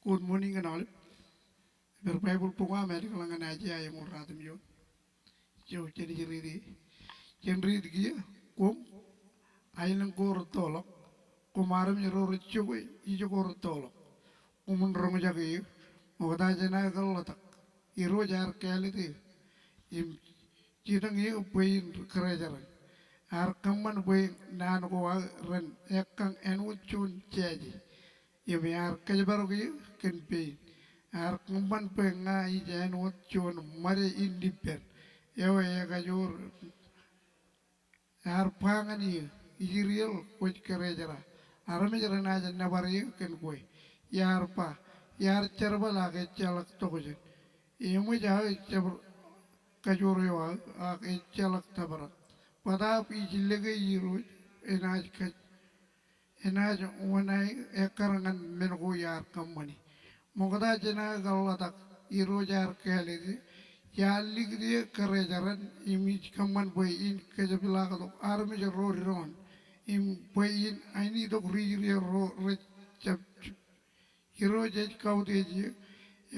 Good morning and all. Bible punga America lang aja ay mo ratum yo. Jo jadi jadi dia kum ailang ko rotolok kumaram yero richoy ijo ko rotolok umun rong jagi mo da jana galotak iro jar kaliti im chidang ye upain kerajaran ar kaman boy nan ko ren ekang enu chun chaji ye ar kajabaru ge ken pe ar kaman pe nga I jan wat chun mare indipendent yo ya kajur ar pangani Israel kuch kerejara arame jara na janna bari ken koi yar pa yar charbala ke chalak tokojen imu ja chabr kajur yo a ke chalak tabara pada pi jillege yiru enaj wanai ekarangan mengo yar kamani mogada jana galatak iru jar kele ya ligri kerejaran imij kaman boy in kejabila katok arme jaro ron im boy in aini dok rigri ro rechap hiro jej kaudeji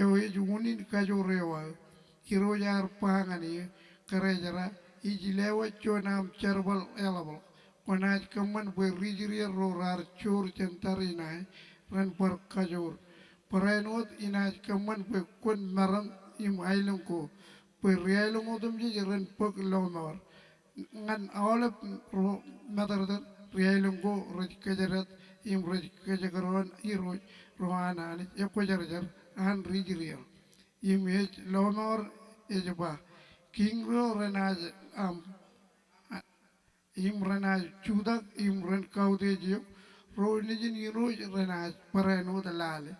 ewe junin kajorewa hiro jar pangani kerejara ijilewa chonam charbal elabal konaj kaman boy rigri ro rar chor centarina ran par kajor parenot inaj kaman boy kon maram im ailungko Perialu modum je jaran pok lomor ngan awalap matar rialu go roj kajarat im roj kajakaron iroj rohana ani eko jar an rigriel im ej lomor ejba kingro renaj im renaj chudak im ren kaudejo ro nijin iroj renaj pareno dalale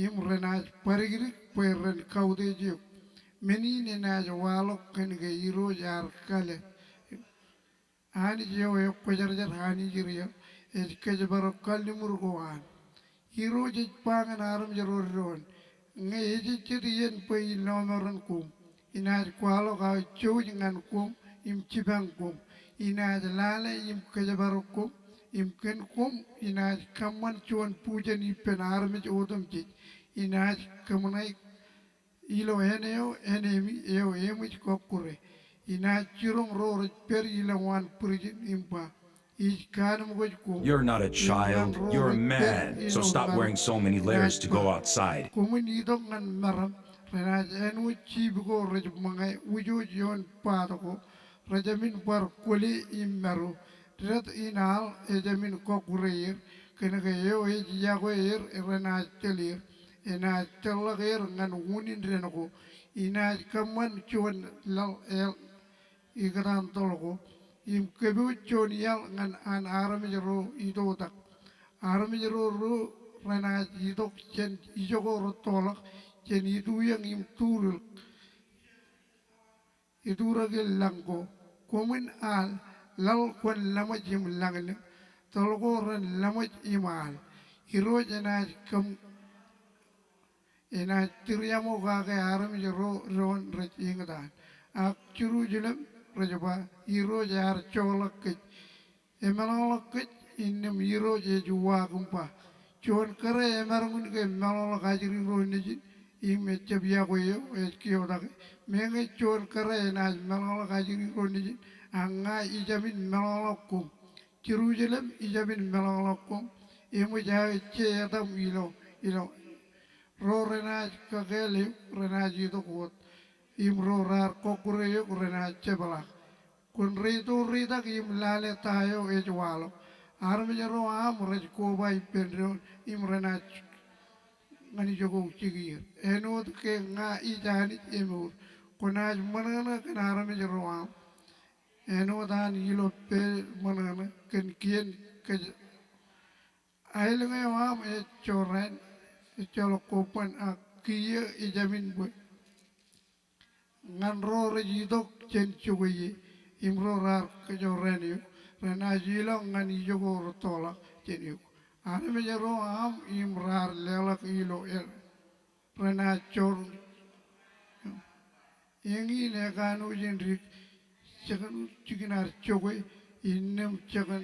im renaj parigri peren kaudejo meni nena jawalo kan ge iro jar kale ani jo yo ko jar hani jiriya e ke jabaro kalli murgoan iro je pangan aram jaror ron nge je chiriyen pe no noran kum ina kwalo ga chou ngan kum im chibang kum ina lale im ke jabaro kum im ken kum ina kaman chuan pujan ipen aram je odom je ina kamanai ilo enemi eo emich kokure ina chirong ro per ila wan purjin impa ich kanum goj ko You're not a child, you're a man, so stop wearing so many layers to go outside. kumun idong ngan maram rena enu chibugo rej mangai ujo jon patako rajamin par kuli immeru ret inal ejamin kokure kena eo e jago rena telir ina telagir ngan wunin renoko ina kaman chuan lal el igran tolgo im kebu chon yal ngan an arame jero idotak arame jero ru rena idok chen ijogo rotolak chen idu yang im turul idurage langko komin al lal kwan lama jim langne tolgo ren lama imal hiro jena kam ina tiriamo kage aram jero ron rech ingdan ak churu jelem rejaba iro jar cholak ke emalolak ke innem iro je juwa kumpa chon kare emarngun ke malolak ajiri ro nijin imme chabia ko yo kio dak menge chon kare na malolak ajiri ro nijin anga ijamin malolak kum churu jelem ijamin malolak kum imu ja che adam ilo ro renaj kageli renaj itu kuat imro rar kokure yo renaj cebala kun ritu rita kim lale tayo ejwalo arme jero am rej ko bai pendro im renaj ngani jogo chigir enot ke nga ijani emur kunaj manana kan arme jero am enodan yilo pe manana ken kien ke ailnge am e choren chalo kopan akiye ijamin boy ngan ro rejidok chen chugoye imro rar ke joreni rena jilo ngan ijogo rotola chen yu ane me jero am imrar lelak ilo rena chor yengi ne kanu jendrik chakan chikinar chogoy innem chakan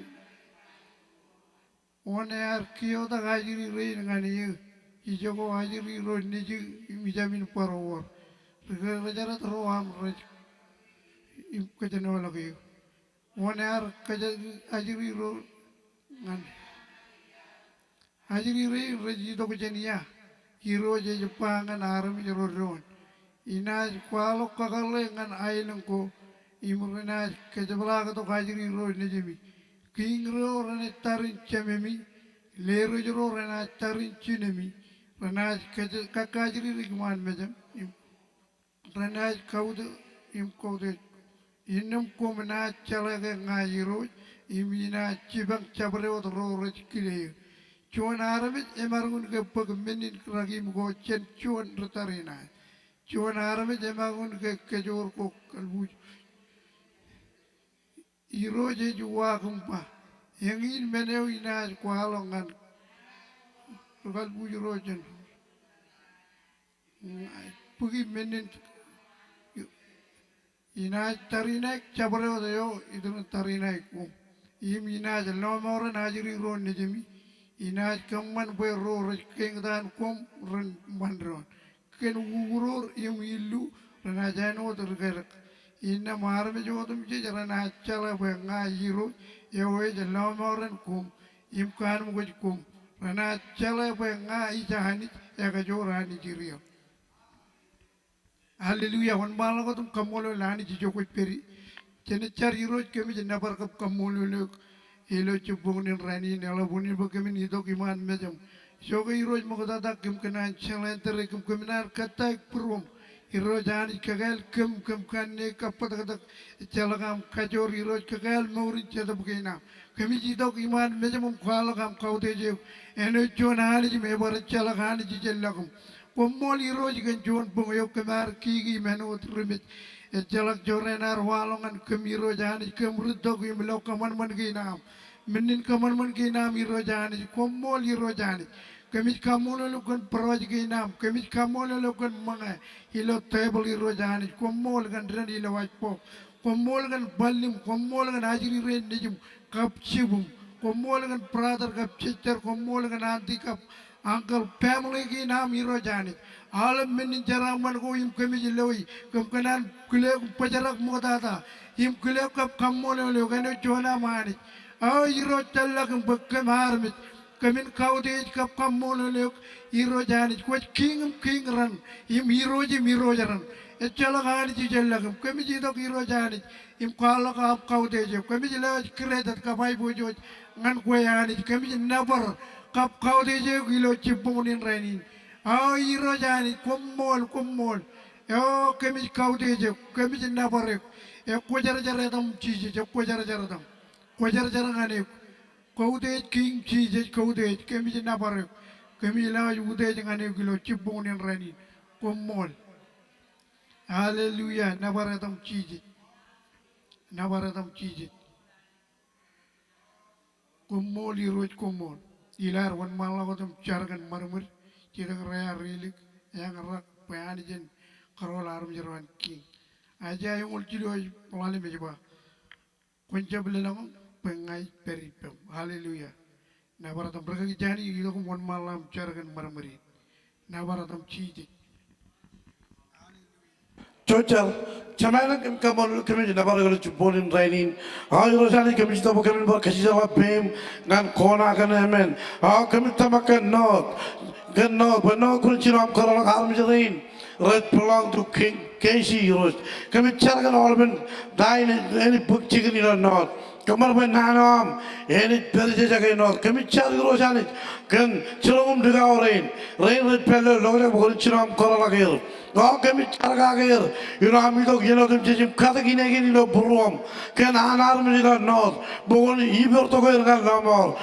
one ar kiyo da gajiri rei ngani ijogo ajiri ro niji mijamin parowar rajarat roham raj im kajano lagi wanar kaja ajiri ro ngan ajiri re raji do kajania hiro je jepangan aram jero ron ina kwalo kakale ngan ailang ko imurna kajabla to ajiri ro niji king ro rane tarin chamemi lero jero rana tarin chinemi rana kakajiri rigman mejam rana kaude im kaude inam komna chalaga ngajiro imina cibang cabre od ro kile chuan arabit emargun ke pagmenin ragim go chen chuan retarina chuan arabit emargun ke kejor ko kalbu iro je juwa kumpa yang in meneu ina kwalongan kalbu jiro chen pugi menin ina tarinak cabre od yo idun tarinak ko im ina jalo moran hajiri ron nejemi ina kaman boy ro keng dan kom ren mandron ken uguror im illu rana jano tergerak ina marme jodum je rana chala boy ngajiro ewe jalo moran kom im kan mo kom rana chala boy ngai jahani ya ga jorani jirio haleluya wan bala ko tum kamolo lani ji joko peri jene cari roj kemi jena par kap kamolo le elo cubung nin rani nela buni bakemi ni dok iman mejam shoga iroj mo dada kem kena chalen tere kem keminar katai purwam iroj ani kagal kem kan ne kapat kata chalagam kajor iroj kagal maurin chada bukena kemi ji dok iman mejam kwala kam kaute je eno chonani ji mebar chalagani ji jellagum Pomol iroj kan juan pungayok kemar kigi menut rumit jalak jorenar walongan kemiro jani kemrudok imlok kaman man ginam menin kaman man ginam iro jani komol iro jani kemit kamol lukan proj ginam kemit kamol lukan manga ilo table iro jani komol kan dran ilo wajpo komol kan balim komol kan ajiri ren nijum kap chibum komol kan brother kap chichar komol kan anti kap Uncle family ki naam hero jani alam min jarang man ko im kemi jiloi kem kanan kule pajarak mutata im kule kap kamone le gane chona mani a hero challa kem bakke marmit kemin kaude kap kamone le hero jani ko king ran im hero ji miro jaran e chala gani ji jalla kem kemi ji dok hero jani im kala kap kaude je kemi jila kredat ka bai bojo ngan ko yani kemi nabar kap kau deje kilo cipunin renin iro jani kumol yo kemi kau deje kemi jinna pare ko jara dam chije ko jara dam ko jara ngane kau deje king chije kau deje kemi jinna pare kemi la ude ngane kilo cipunin renin kumol haleluya nabare dam chije kumol iro kumol ilar wan mala ko tum chargan marmur cidang raya rilik yang rak payani jen karol arum jerwan king aja yang ulcido pelali mejiba kunca belelang pengai peripem haleluya nabaratam berkaki jani itu wan malam chargan marmuri nabaratam ciji Cocal, camaran kem kamal kemi jina bar galo chuponin rainin. Ayo rosani kemi jita bo kemi bar kasi jala pem ngan kona kan emen. Kemi tamakan not, but no kuncinam karala karam jalain. Red belong to King Casey Rose. Kemi chargan alben dain any book chicken in not. Kamar ben nanam any perje jaga not. Kemi chargan rosani kan chilum diga rain. Rain red pelle logre bo kuncinam karala kair. Kami carga amido gino kem jim kata gine gini lo buruam ken anar mi lo not bogon iber to ko kan lamor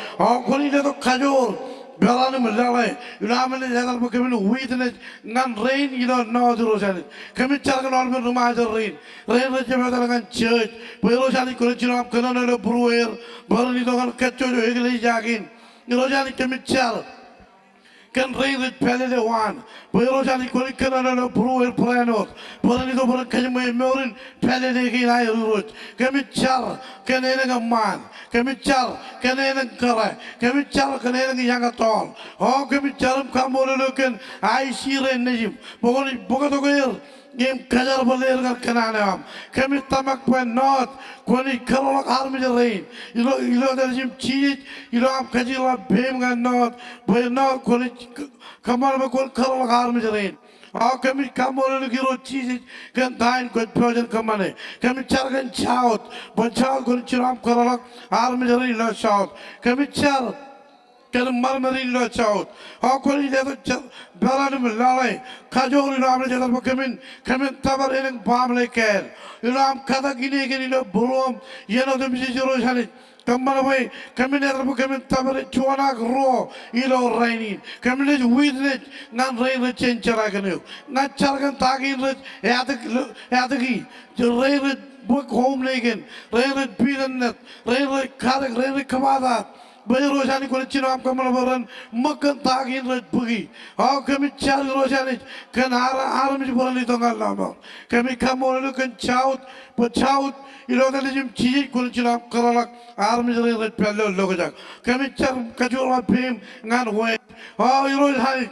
koni le to kajor belani melale amene jagal bo kemi witness ngan rain gino no duro jani kemi carga no albe ruma rain re jeme kan church pero jani ko jino kana lo buruer barani to kan kacho jo egle jagin lo jani kemi char kan reinrit pele de wan boyro jani koni kana no bruer planot borani do boran kajme meorin pele de gina rut kami char kanena gaman kami char kanena kara kami char kanena yanga tol ho kami charam kamolo loken ai sire nejim bogoni bogato goyer game kajar baler gan kananam kami tamak pen not koni kalolak army de rain ilo der jim chit ilo am kajila bem gan not boy no koni kamal ba kon kalolak army de rain How kami kamol giro chit kan dain ko projen kamane kami char gan chaut bon chaut kon chiram kalolak army de rain lo chaut kami char kan marmari lo chaut how koni de baranum lalai kajori namle jadar bakamin kamin tabar eneng bamle kel ilam kata gini gini lo burom yeno de misi joro jani kamana boy kamin er bakamin tabar chuana ro ilo rainin kamin le witnet nan rain le chenchara ganu nan chargan tagin le yadagi jo rain book home legen rain bidan rain karak rain kamada Bayi rojani kau cina am kamal baran makan tagin raj bugi. How kami cari rojani kan aram ji baran itu ngal lama. Kami kamal itu kan chaut, ilo tadi jim ciri kau cina am keralak aram ji raj pelu logajak. Kami cari kajur bim ngan wet. How rojani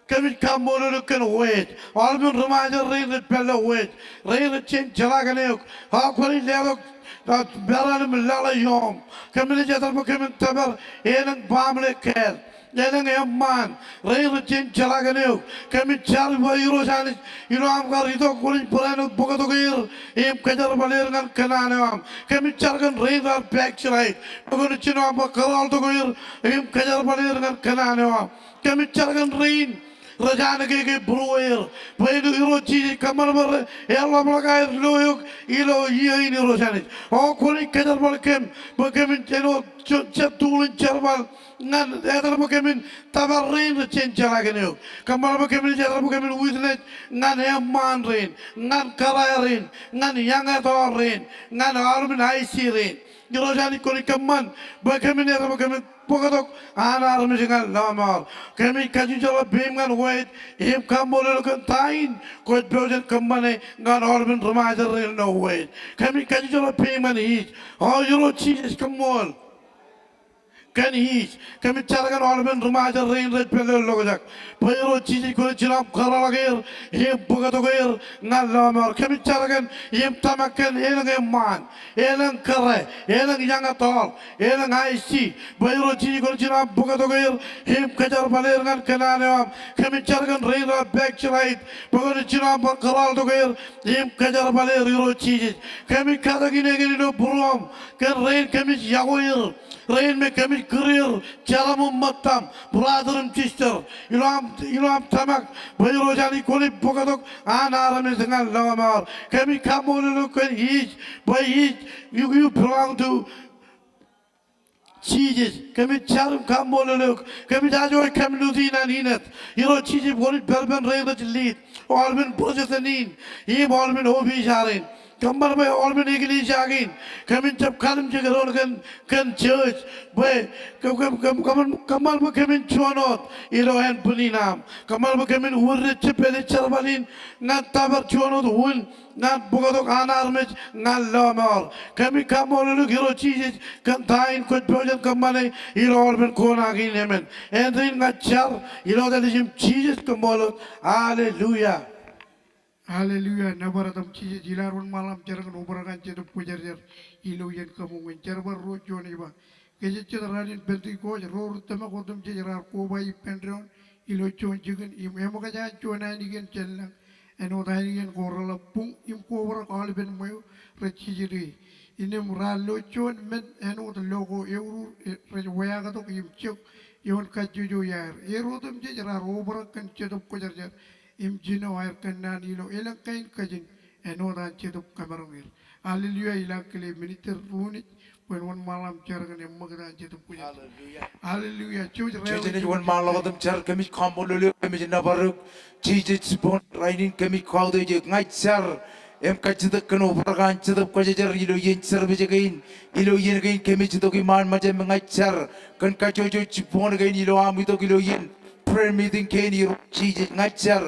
kami kamal itu kan wet. Almun remaja raj pelu wet. Raj cint jalagan itu. How kau ni lewat Baran melala yom, kami jatuh kami tabar, enang bamle ker, enang emman, rain jen jalaganeu, kami cari bayi rojani, ilo am kar itu kulit peranut buka togir, em kajar balir ngan kenaneam, kami carikan rain ar backslide, bukan cina am keral togir, em kajar balir ngan kenaneam, kami carikan rain. Rajana ke bruer, bayi iro ciri kamar ber, elam lagai loyok, ilo iya ini rojani. Oh kuni kadar balkem, bagaimana ceno catulin cerbal, ngan etar bagaimana tabar rain cenca lagi neo. Kamar bagaimana etar bagaimana witnet, ngan emman rain, ngan karai rain, ngan yangator rain, ngan armin aisi rain. Rojani kuni kaman, bagaimana etar bagaimana Pokatok anar misingal lamar kami kaji jala bim ngan wait him kambolel kan tain ko projen kamane ngan orben remaja rel no wait kami kaji jala bim ngan hit oh yoro chis kamol kan hit kami carakan orben remaja rel red pelel logajak payro chis ko chiram karalagir him pokatok ngan lamar kami carakan him tamakan enang man enang kare enang yangatol enang aisi payro chis ko chiram pokatok him kajar baler ngan kenaneam kami carakan reina backslide pokoknya chiram karal togir him kajar baler yoro chis kami kata gini gini do burom kan rein kami yagoir rain me kami career cara memmatam brother sister ilam tamak bayro jani koli pokatok anar me dengan lamar kami kamu lu kan his by his you belong to Jesus kami carum kamu lu kami jajo kami lutina ninat iro Jesus koli berben rain lead almen projetanin im almen hobi jarin Kamar by all men igli jagin. Kami jab kalim jagaron kan church by kamar by kami chuanot ilo hen puninam. Kamar by kami urre chepele charbalin ngan tabar chuanot un ngan bukatok anar mech ngan lamar. Kami kamar lu giro cheese kan tain kot projen kamane ilo all men konagin emen. Endrin ngan char ilo dalijim cheese kamolot. Hallelujah. Haleluya, nabaratam cici jilarun malam cerang ubarakan cetu pujar ilo yen kamu mencerbar rojo ni ba. Kece ceranin benti ko ror tema ko tum cerar ko bai pendron ilo chon jigen im emo kaja chona ni gen cellang eno dai gen ko rala pung im ko wara kal ben mayo rechi jiri. Ini muralo chon men eno the logo euro rejwaya ka to im chok yon kajujo yar. Ero tum cerar ubarakan cetu pujar im jino air kanan ilo elang kain kajin eno dan cetup kamarungir haleluya ilang kele militer runit wen wan malam jargan em magdan cetup punya haleluya Jadi wan malam kadam jar kami kamu lulu kami jena baru Jesus bon rainin kami kau tu je ngai jar em kachidak kan obrakan chidap kajajar ilo yen serbejagain ilo yen gain kemichidok iman maja mengajar kan kajojo cipon gain ilo amitok ilo yen prayer meeting kain iro chiji ngajar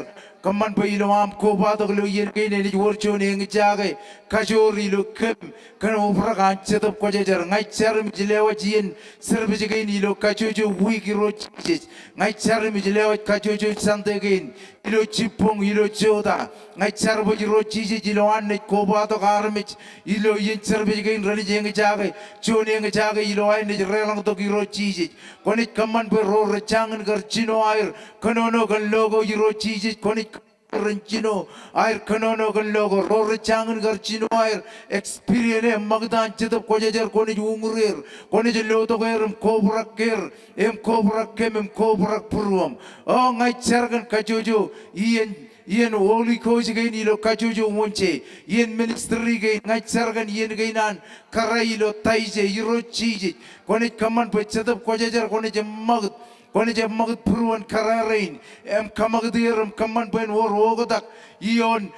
kaman pa ilo am ko ba to ilo yen gain ni worcho ne ngjagai kajor ilo kem kan obrakan chidap kajajar ngajar mijilewa jien serbejagain ilo kajojo wik iro chiji ngajar mijilewa kajojo sante gain ilo cipong ilo joda ngajar bo iro chiji ilo anne ko ba to garmich ilo yen serbejagain rani jeng jagai chone ngjagai ilo anne relang to iro chiji konit kaman pa ro rechangan gar chino air kanono kan logo iro chiji konit Rencino air kanono kan logo ror changan gar chino air experience magdan chedap kojajar koni ungurir koni loto gerum kobrak ger em kobrak kem em kobrak purwam oh ngai chargan kajojo ien holy coach gain ilo kajojo monche ien ministry gain ngai chargan ien gainan karailo taije iro chiji koni kaman pe chedap kojajar koni mag kone je magad purwan kararin em kamagdiram kaman ben wor ogodak ion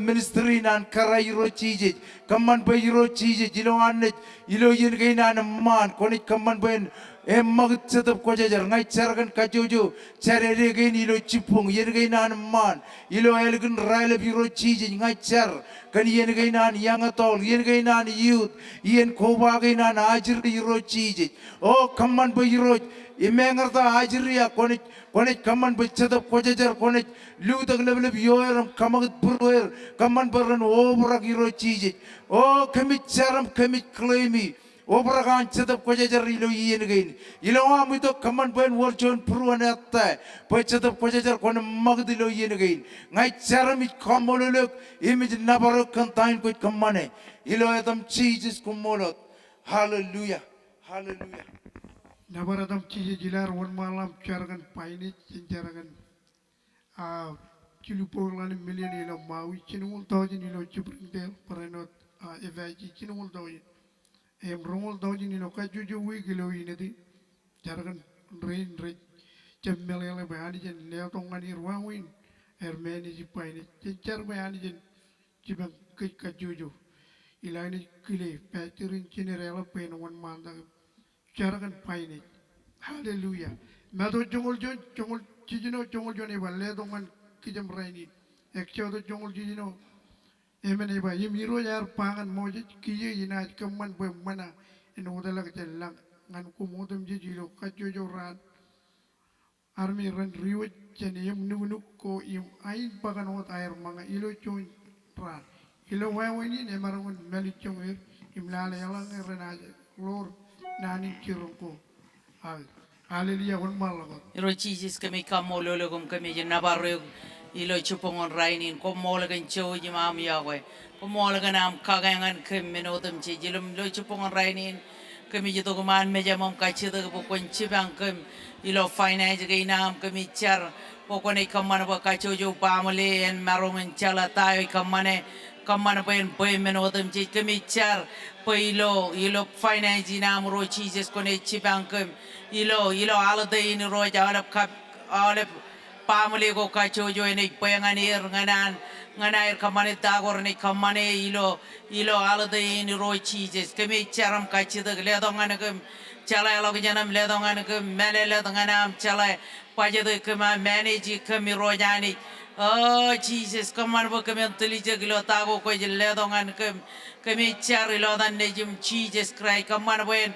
ministry nan karairo chije kaman ben iro chije ilo anne ilo yen gainan man kone kaman ben em magad sedap kojajar ngai chargan kajojo charere gain ilo chipung yen gainan man ilo elgun raile biro chije ngai char kan yen gainan yang atol yen gainan youth yen koba gainan ajir iro chije oh kaman ben iro imengarta ajriya konit kaman becedap kojajar konit lutak lebleb yoeram kamagat burwer kaman baran obrak iro chiji oh kemit charam kemit claimi obrakan cedap kojajar ilo yen gain ilo amito kaman ben worchon purwan atta becedap kojajar kon magd ilo yen gain ngai charam it kamolok imij nabarok kantain ko kamane ilo etam chijis kumolot hallelujah hallelujah Nabaradam ciji jilar wan malam caragan paini caragan cilupor million ilo maui cinumul taujin ilo ciprintel paranot evaji cinumul taujin rumul taujin ilo kajuju wi kilo ini caragan rain cemmelele bahani jen leotongani ruangwin ermeni jipaini cencar bahani jen cibang kajuju ilani kile patirin cinerela pen wan malam caragan paine hallelujah mado jongol cijino jongol jone balle dongan kijam raini ekcho do jongol cijino emene ba yimiro yar pangan moje kiye ina kaman be mana eno udala kelang ngan ku modem jijilo kajojo ran army ran riwo jene yum nunu ko im ain pagan ot air manga ilo chon ran ilo wawini ne marangun meli chongir imlala yalang renaje lor nani kiroko haleluya wan malagot iro chijis kami kamololo kum kami jinabaryo ilo chupongon rainin komolagan choji mam yawe komolagan am kagangan kami notam chijilum lo chupongon rainin kami jito kuman meja mom kachida pokon chibang kami ilo finance gainam kami char pokon ikamana ba kachojo pamale en marongan chala tayo ikamane kamana pa en boy menotam chij kami char ilo finance ina ro chizes kone chibangkem ilo alade in ro jalap kap alep pamle go kacho jo ene penganir nganan kamane tagor ne kamane ilo alade in ro chizes keme charam kachida ledongan kem chala log janam ledongan kem melele danganam chala pajede kema manage kemi ro jani oh Jesus kaman bo kemi telije gilo tago ko ledongan kem kami cari lodan nejum Jesus Christ kaman boen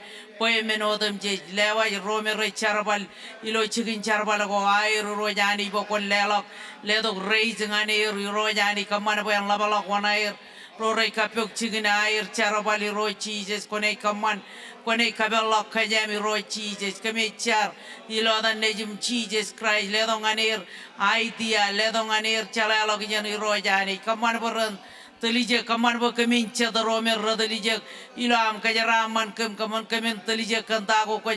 menodem je lewa rome re charbal ilo chikin charbal go air ro jani bo kon lelok ledok reis ngani ro jani kaman boen labalok wan air ro re kapok chikin air charbal ro Jesus kone kaman kone kabelok kajami ro Jesus kami char ilodan nejum Jesus Christ ledong anir idea ledong anir chala lok jani ro jani kaman boren telije kaman bo kemin cedero mer rodalije ilam kajaraman kaman kemin telije kantago ko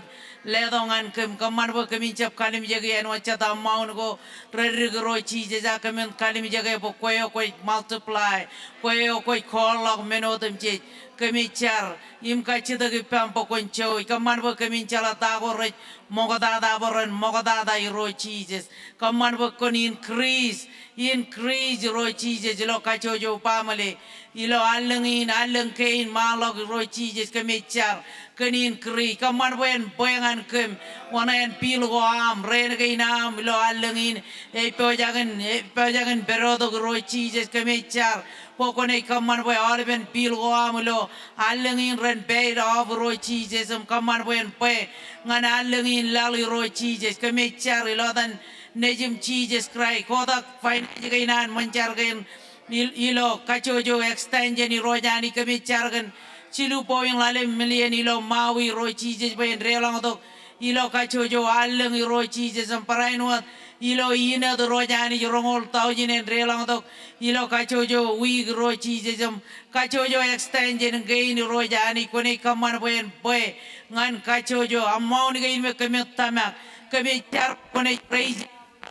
ledongan kaman bo kemin cap kalim jege en wachata maun go rerigro chije ja kemin kalim jege bo koyo ko multiply koyo ko kolok menodem je kami char im kachida ge pampo koncho kaman bo kemin chala tago re mogodada boren mogodada iro chijes kaman bo kon increase increase Lord Jesus ilo kachojo pamale ilo alengin alengkein malog Lord Jesus kemichar kenin kri kaman wen boyangan kem wanayan pilgo am renagain am ilo alengin pejagan berodo Lord Jesus kemichar pokone kaman boy alben pilgo am ilo alengin ren beid of Lord Jesus kaman wen pe ngana alengin lali Lord Jesus kemichar ilo dan nejim Jesus Christ kodak fine jagainan mencarkan ilo kacojo extension ni rojani kemicarkan cilu poing lalim million ilo mawi roy Jesus bayan relang to ilo kacojo aleng roy Jesus samparai nuat ilo ina do rojani jorongol tau jinen relang to ilo kacojo wig roy Jesus kacojo extension gain rojani kone kaman bayan boy ngan kacojo amau ni gain me kemitamak kemicar kone praise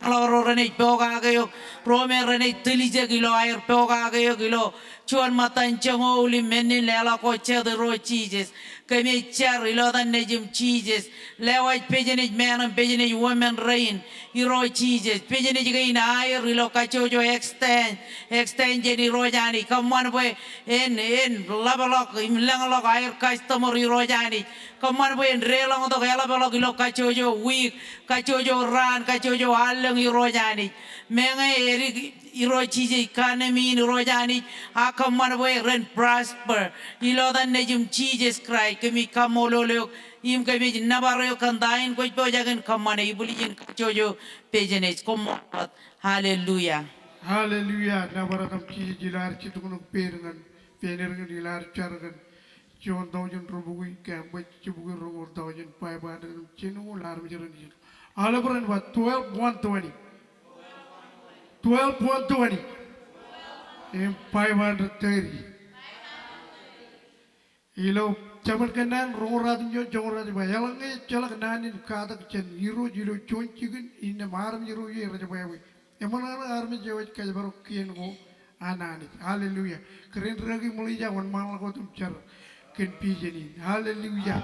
Loro rene poga kayo Rome rene tilije kilo air poga kayo kilo chuan matan chango uli menin lela koche de ro cheeses kami char ilo dan nejim cheeses lewa pejenij man and pejenij women rain iro cheeses pejenij gain air ilo kachojo extend jeni rojani kaman boy en labalok imlangalok air customer iro jani kaman boy en relang to labalok ilo kachojo week kachojo ran kachojo aleng iro jani menga eri iro cheese economy iro jani akaman boy ren prosper ilo dan nejim cheeses cry kami kamololo im kami nabaro kandain koi pojagan kamane ibulijin kachojo pejenej komot hallelujah. Hallelujah. Nabaratam ci jilar ci tukunu perengan penerengan jilar cargan cion tawjen robugui kamba ci bugu rongor tawjen pai badan cinu lar mijaran ci alabaran wa 12:120 12:120 em pai badan teri ilo caman kanan rongor radin jo jongor radin bayalang celak nanin kadak cen hiro jilo cion cigen inna maram jiro ye raja bayawi Emanana army jawaj kaj baru kian go anani. Hallelujah. Keren ragi mulai jawan malah kau tumcar ken pijeni. Hallelujah.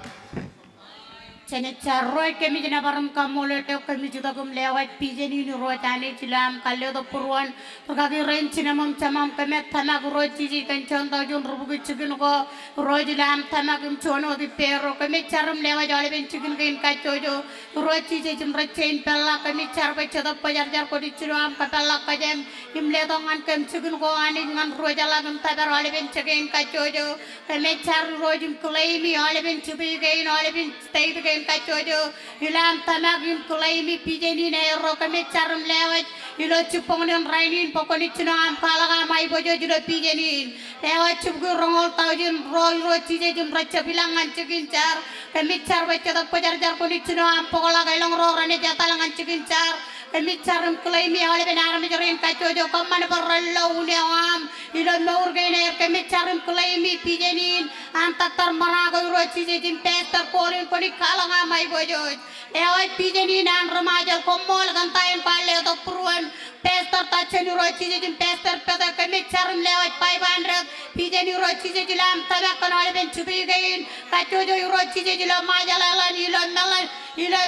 Chene charroi kemi jena baram kamole te kemi juda kum lewat pijeni ni roi tani cilam kalle do purwan perkaki ren cina mam camam kemet tamak roi cici kencon tau jun rubuki cikin ko roi jilam tamak im cono di pero kemi carum lewat jale ben cikin kain kacojo roi cici jim recain pella kemi car baca do pajar jar ko di cilam kapella kajem im ledongan kem cikin ko ani ngan roi jala kem tabar jale ben cikin kacojo kemi car roi jim klaimi jale ben cibi kain jale ben stay kain kacojo hilam tamak im klaimi pijeni ne ro kemi carum lewat ilo cupong nen rainin pokoni cino am kalaga mai bojo judo pijenin lewat cupgu rongol taujin ro cije jum raca bilangan cikin car kemi car baca do pajar jar koni cino am pokola gailong ro rane jatalangan cikin car kami carum klaimi oleh benar menjerin kacojo kaman perlo uniam ilo maur gainer kami carum klaimi pijenin antatar marago ro cije jim pester kolin koni kalanga mai bojo lewat pijenin an remaja komol gantain pale to pruan pester taceni ro cije jim pester peda kami carum lewat 500 pijeni ro cije jilam tabakan oleh ben cubi gain kacojo ro cije jilam majalalan ilo melan ilo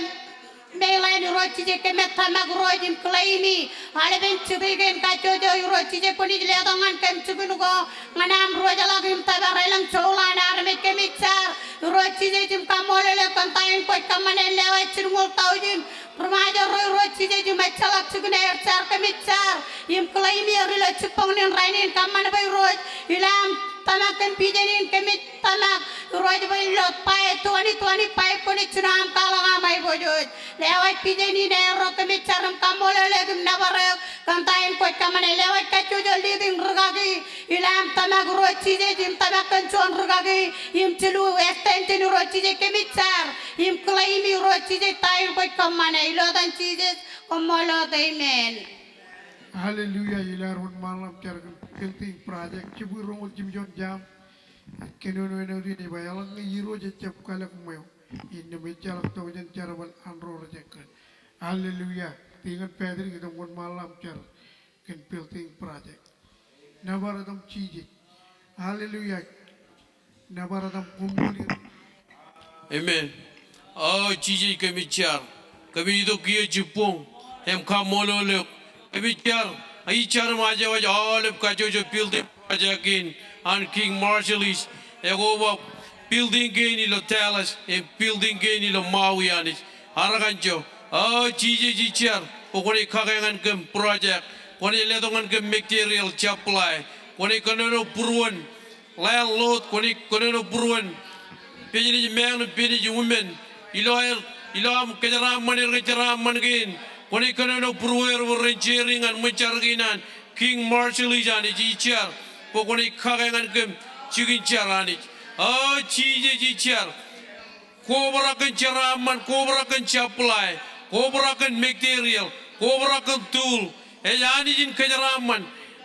Melain roti je kemet tamak rojim klaimi ale ben cubigen kacojo roti je koni ledangan kem cubinugo nganam rojala gim tabarelang cholan arme kemicar roti je jim kamolele kantain ko kamane lewat cirngul taujin remaja roti je jim machalak cugne ercar kemicar im klaimi rilo cupongnen rainin kamane bay roj ilam tamakan pijenin kemit tamak roj bay lot pae 2025 koni cunam kalang amai bojoj lewat pijeni nero kemit caram kamolele gum nabarek kantain ko kamane lewat kacojo liding rugagi ilam tamak roj je jim tamakan cuan rugagi im cilu extension roj je kemit car im klaimi roj je tain ko kamane ilo dan cijes komolo amen. Hallelujah. Ilar un malam cargan penting project cibu rongol jimjon jam kenono eno di bayalang hiro je cap kalak mayo inne me calak tawjen caraban anro rejekan. Hallelujah. Tingan pedri kita un malam car ken penting project. Nabaradam cije. Hallelujah. Nabaradam kumbuli. Amen. Oh, cici kami car. Kami itu kia Jepun. Hem kamololok. Kami car. Ichar maja waj all of kajojo building project in and King Marshall is Ego building gain ilo Talas and building gain ilo Maui anis. Araganjo. Oh, Gigi Char, Okoni Kagangan Gum project, Koni Ledongan Gum material chaplai, Koni Konono Puruan, landlord, Koni Konono Puruan, Pinny man and Pinny women, Ilam Kajaram Mani Richaram Mangin, Koni Konono Puruer were ranchering and Mucharginan, King Marshall is on it, Char, Okoni Kagangan Gum, Chicken Charanich. Oh, Gigi Char, Cobra can charaman, Cobra can chaplai. Cobra kan material, cobra kan tool. Ejani jin kejaraman.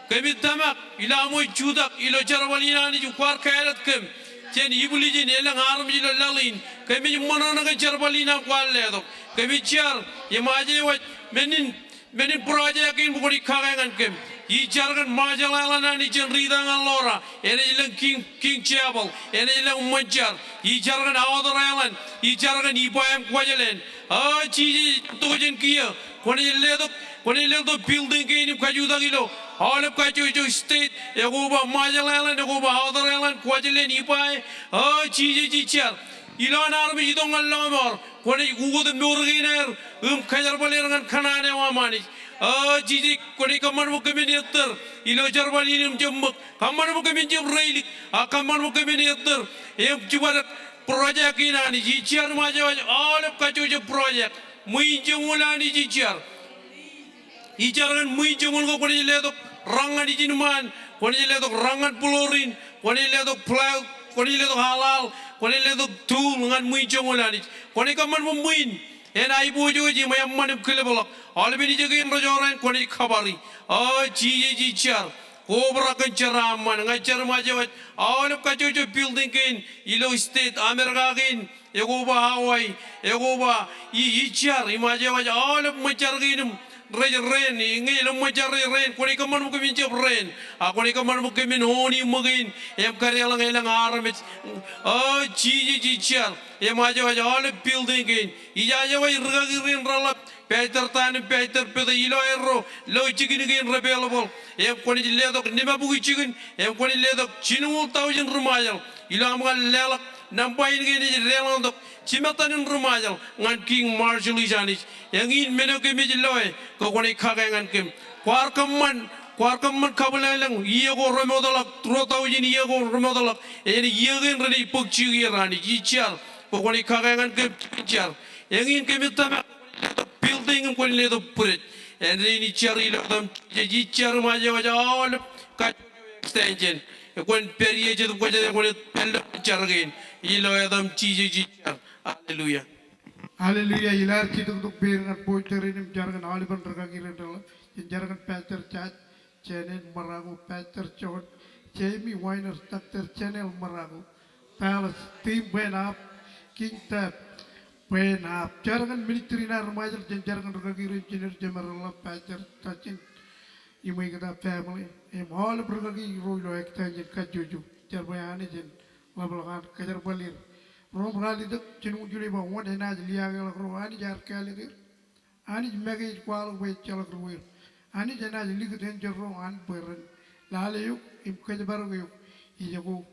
Kami tamak ilamu judak ilo charwalina ni jukwar kairat kem. Jen ibuli jin elang haram jin lalin. Kami mana naga charwalina kwal ledo. Kami char yemaje wat menin project in bukoni kagangan kem. I chargan majalala ni jen ridang lora. Ene ilang king chabal. Ene ilang manchar. I chargan awador island. I chargan ibayam kwajalen. Ah, Gigi, Tojan Kia, when he led the building in Kajudagilo, all of Kajuju State, Yagoba, Majal Island, Yagoba, Other Island, Quajilan, Ipai, ah, Gigi Char, Ilan Army, Dong Lamar, when he go the Murginer, Kajarbaler and Kanana Wamani. Ah, Gigi, when he come on Mukaminator, Ilo Jarbalinum Jumbo, come on Mukaminjum Rayleigh, a come on Mukaminator, Jubara. Project in ani jichar maja all of kajuja project mui jumula ni jichar jicharan mui jumul ko koni ledo rangan di jinman koni ledo rangan pulorin koni ledo plow koni ledo halal koni ledo tool ngan mui jumula ni koni kaman mumuin en ai bojo ji mayam man kelebol all bini jagin rojoran koni khabari oh jichar Cobra kan charaman ngajar maja all of kajuju building in ilo state America in Yagoba Hawaii Yagoba ichar imaja all of macharginum rain ingil majar rain koni kaman mukamin jab rain akoni kaman mukamin honi mugin em karyalang ilang aramit oh jichar imaja all of building in ijaja irgagirin ralap Peter Tan Peter Peda ilo erro lo chicken again rebelable em koni ledok nima bugi chicken em koni ledok chinul 1000 rumayal ilo amal lelak nampain gini relondok chimatanin rumayal ngan King Marshall ijanis yang in meno ke mijiloy ko koni kagangan kem kwar kaman kabulalang iya ko remodalak 3000 iya ko remodalak eni iya gen redi pokchi rani ichar ko koni kagangan kem ichar yang in kemitama building ko ledo purit and ni chari lo dam ji char ma je all ka extension ko periye je ko je ko pel chargin ilo dam ji char hallelujah Hallelujah ilar chiduk duk birangan poiterin jargan aliban ragagiran dalam jargan pastor chat channel maragu pastor chot Jamie Weiner Dr. channel maragu palace team ben up king tap ben up jargan military na remaja jargan ragagiran channel general pastor touching imai kada family em all ragagi rolo extension kajuju jarbayane jen labalagan kajar balir Rom rali dek cinu juli ba wad hena liya galak ro ani jar kali dir ani mege kwal we chalak ro wir ani jana jili gden jorro an peren lale yuk im kaje bar yuk ijago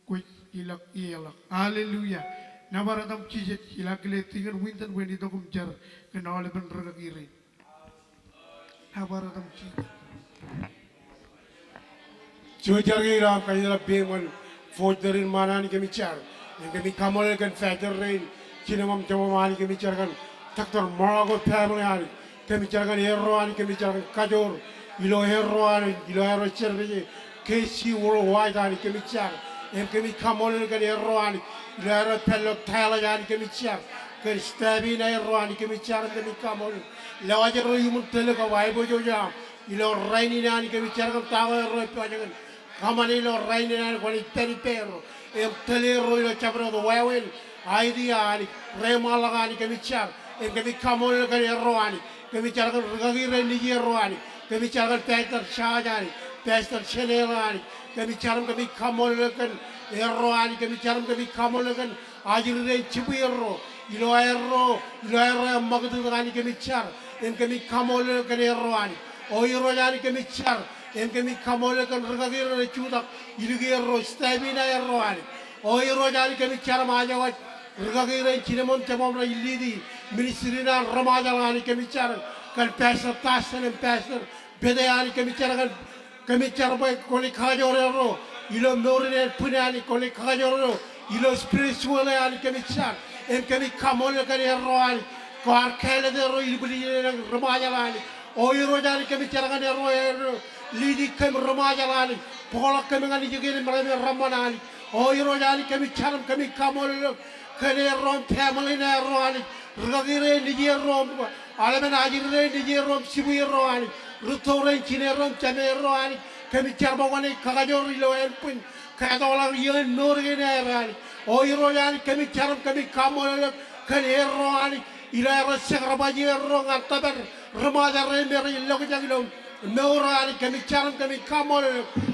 ku ilak ilak haleluya nabaradam chije ilak le tingan winten weni dokum jar kenale ben ragiri nabaradam chije Cuci ram kaya pengen foterin mana ni kami car, yang kami kamal kan factor rain, cina mam cuma mana kami car kan taktor marago family ani, kami car kan hero ani kami car kan kajor, ilo hero cer ni, KC worldwide ani kami car, yang kami kamal kan hero ani, ilo hero pelok Thailand ani kami car, kan stabi na hero ani kami car kami kamal, lawajar ro yumul tele ka waibo jo jam, ilo raini ani kami car kan tawa hero pajangan. Kamanilo rainina con il teripero e telero ilo chabro do wawel idea ani remalagani che mi char e che mi kamol che roani che mi char gagi rendi roani che mi char Peter Shajani Peter Chenelani che mi char che mi kamol che roani che mi char che mi kamol che ajire chibiro ilo erro magdu gani che mi char e che mi kamol che roani o iro yani kami char em kami kamole kan regagir re chudak iligi ro stamina ro ani o iro yani kami char maja wa regagir re chinemon chamom ra ilidi ministrina ramaja yani kami char kan pastor tasen pastor bede yani kami char kan kami char boy koli khajore ro ilo morine punani koli khajore ilo spiritual yani kami char em kami kamole kan ro ani Kar kele de ro ilbuli remaja lani. O iro jani kami caragan ro lidi kami remaja lani. Pola kami ngani jigini mereme ramanani. O iro jani kami caram kami kamol kene rom family na ro ani. Ragire niji rom alamen ajire niji rom sibu ro ani. Rutore kine rom chame ro ani. Kami carba wani kagajor ilo elpun. Kadola yen norgene rani. O iro jani kami caram kami kamol kene ro ani. Ila rasik rabaji ro ngatabar remaja rember illo jagilo meurani kami charam kami kamol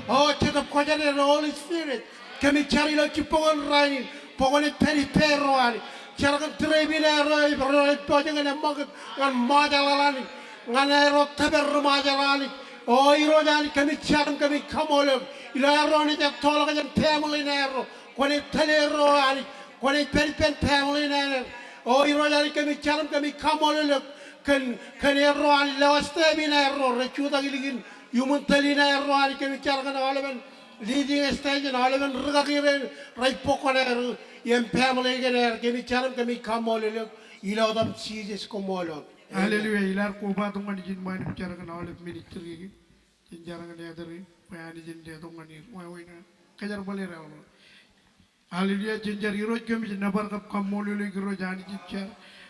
oh tetap kojane Holy Spirit kami cari lo cipongan rain pokoknya peri peroani carakan trebina rai ro pojang ne magat ngan majalalani ngan ro tabar remajalani oh iro jani kami charam kami kamol ila ro ni jak tolak jam family nero kone tele ro ani kone peri pen family nero oh iro jani kami caram kami kamol kan ero an lawaste bina ero rechuta giligin yumun talina ero ani kami carakan alaman leading stage and alaman rugagire right pokone yem family gener kami caram kami kamol ilo dam Jesus komolo Hallelujah. Ilar koba tungan jin main bicara kan oleh ministry jin jarang ada dari payani jin dia tungan ni wawina kajar boleh rawa. Hallelujah. Jin jar hero kami jin nabar kap kamolu lagi hero jani jicar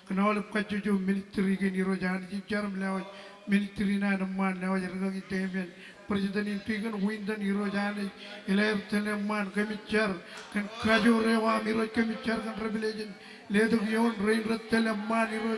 kan oleh kacu jo ministry ke hero jani jicar melawat ministry na naman lawat jarang kita temen presiden itu kan windan hero jani ilar teman kami jar kan kaju rewa hero kami jar kan revelation ledo yon rain rattele man hero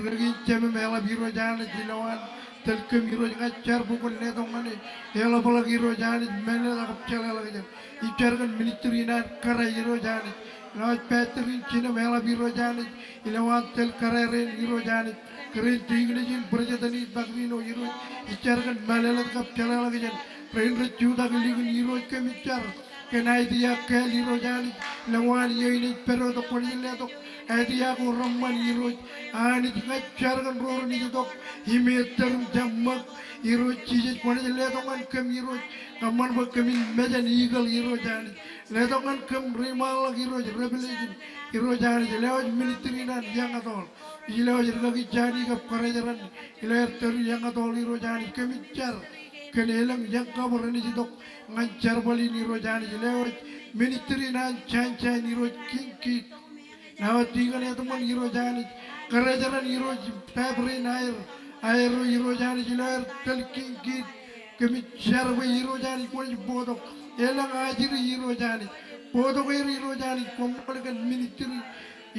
ragi cheme mela hero jani jilawan tel kem hero ngacar bukul ledo ngane ela bola hero jani mela kap chala lagi icar kan ministry na kara hero jani lawat petrin china mela hero jani ilawan tel kara rain hero jani keren tinggi jin berjatani bagrino hero icar kan mela kap chala lagi rain racu dak ligin hero kami car kenai dia ke hero jani lawan yini pero to koni ledo dia ko ramman hero ani ngacar kan ror ni dok himeter jammak hero chije koni ledo kan kem hero aman ba kami mejan eagle hero jani ledo kan kem rimal hero revelation hero jani lewat military nan yang atol ilaw lagi jani kap karajaran ilaw teru yang atol hero jani kami car kenelang yang kabar ni dok ngacar bali hero jani lewat military nan chan hero king Now tinggal ya teman hero jani kerajaran hero Februari air hero jani jilar telking kit kami share hero jani kau bodoh elang ajir hero jani bodoh hero jani kompalkan military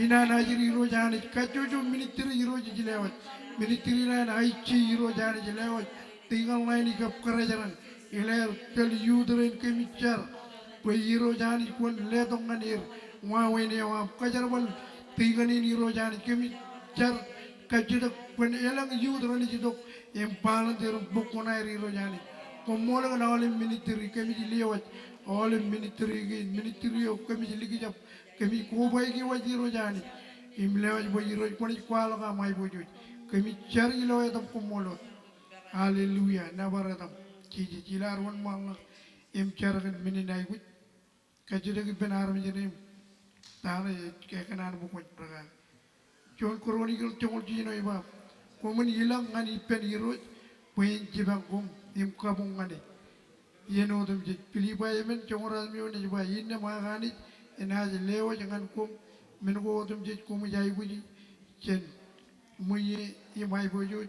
ina ajir hero jani kacucu military hero jilawat military lain aici hero jani jilawat tinggal lain ikap kerajaran ilar tel yudoren kami share hero jani kau letong anir wawene wa kajarwal tingani ni rojani kemi jar kajudak pen elang yudroni jidok empalan ter bokona ri rojani komola na ole military kemi liwat ole military o kemi ligi jap kemi ko bay gi waji rojani imlewaj boy roj koni kwalo ga mai bojuj kemi jar ilo etam komolo hallelujah nabaratam kiji jilar won mangla em charagan mininai gut kajudak benar menjadi Tara kekanan bukan perang. John Chronicle congol jino iba. Komen hilang ngani pen hiroj. Poin jibang kum im kabung ngani. Yeno dem jit pilih bay men congoras mion iba inna magani enaj lewo jangan kum mengo dem jit kum jai buji chen muye imai bojo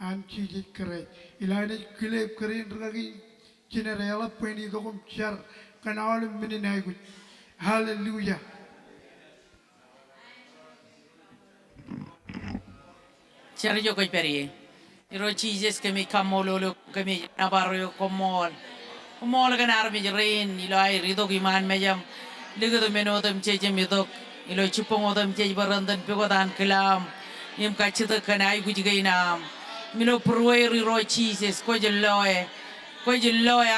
an chijit kere. Ilane kile kere ragi generala peni dokum char kanal meninai gut. Hallelujah. Cari jo koi peri. Iro Jesus kami kamolo kami nabaroyo komol. Komol kan armi rain ilo ai rido giman mejam. Ligo to menotam cheje midok ilo chupong odam cheje barandan pegodan kelam. Yem kachita kan ai guji gainam. milo prueri ro Jesus ko jeloe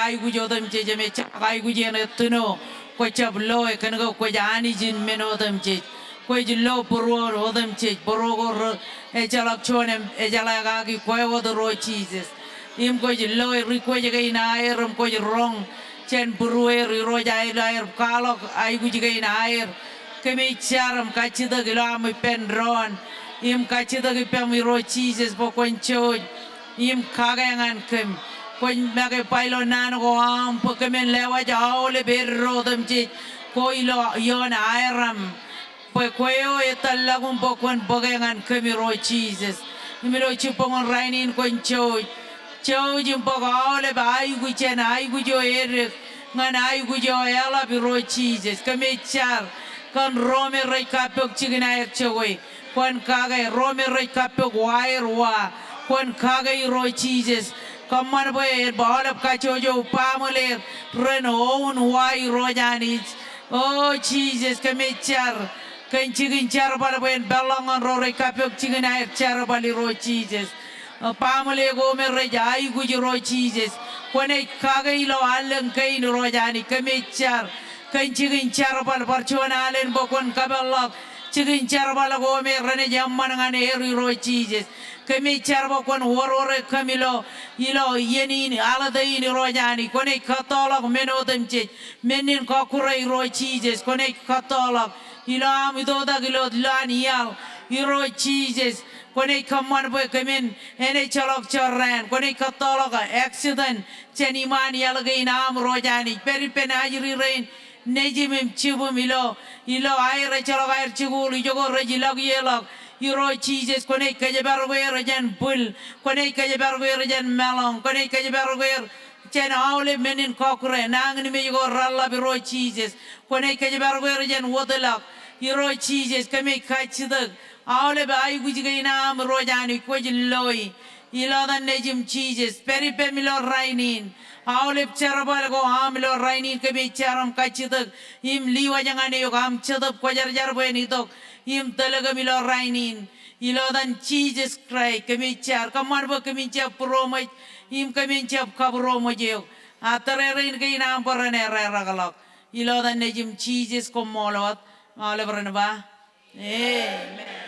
ay gu jodam je jeme cha ay gu je na tuno ko chab loe kan go ko jani jin meno dam je ko jelo pruor odam je pruor e jalak chonem e jalaga gi ko wodo ro Jesus im ko jeloe ri ko je ga na eram ko rong chen prueri ro jai lair kalok ay gu je ga na air kemi charam kachida gilam penron im kachida gi pemi ro Jesus po koncho im kagangan kem kon mage pailo nan go am po kemen lewa jao le berro dam chi koilo yon airam po koyo etallagum po kon bogangan kemi ro Jesus imiro chipongon rainin koncho chou jim po gole bai gu chen ai gu jo er ngan ai gu jo ela bi ro Jesus kemi char kan rome rei kapok chigina er choi kon kaga rome rei kapok wair wa kon kaga ro Jesus kaman boy balap kachojo pamole renon wai rojani oh Jesus kemechar kan chigin char bala boy belangon ro rei kapok chigina er char bali ro Jesus pamole go me rejai guji ro Jesus kone kaga ilo allen kain rojani kemechar kan chigin char bal parchona alen bokon kaballak chigin char bala go me rene jamman ngane eri ro Jesus kami charbo kon horore kamilo ilo yeni ala dai ni rojani kone katolak menodem che menin ko kurai ro Jesus kone katolak ilo amido da gilo lanial iro Jesus kone kaman boy kamin ene chalok charran kone katolak accident cheni mani algai nam rojani peri penajri rain nejimim chibum ilo air chalok air chigul jogo rejilag yelak Iro Jesus kone kaje bargoer jan bul kone kaje bargoer jan melon kone kaje bargoer chen awle menin kokre nang ni me go ralla biro Jesus kone kaje bargoer jan wodalak iro Jesus kame kachida awle ba ay guji gaina am rojani ko jiloi ilo dan nejim Jesus peri pemilo rainin awle charabal go amlo rainin kame charam kachida im liwa jangane yo am chadap ko jar jar boeni dok im talaga milo rainin ilo dan Jesus Christ kami char kamar ba kami chap promoj im kami chap kabromo jeo atare rain kay na parane ragalak ilo dan nejim Jesus komolot ale ba amen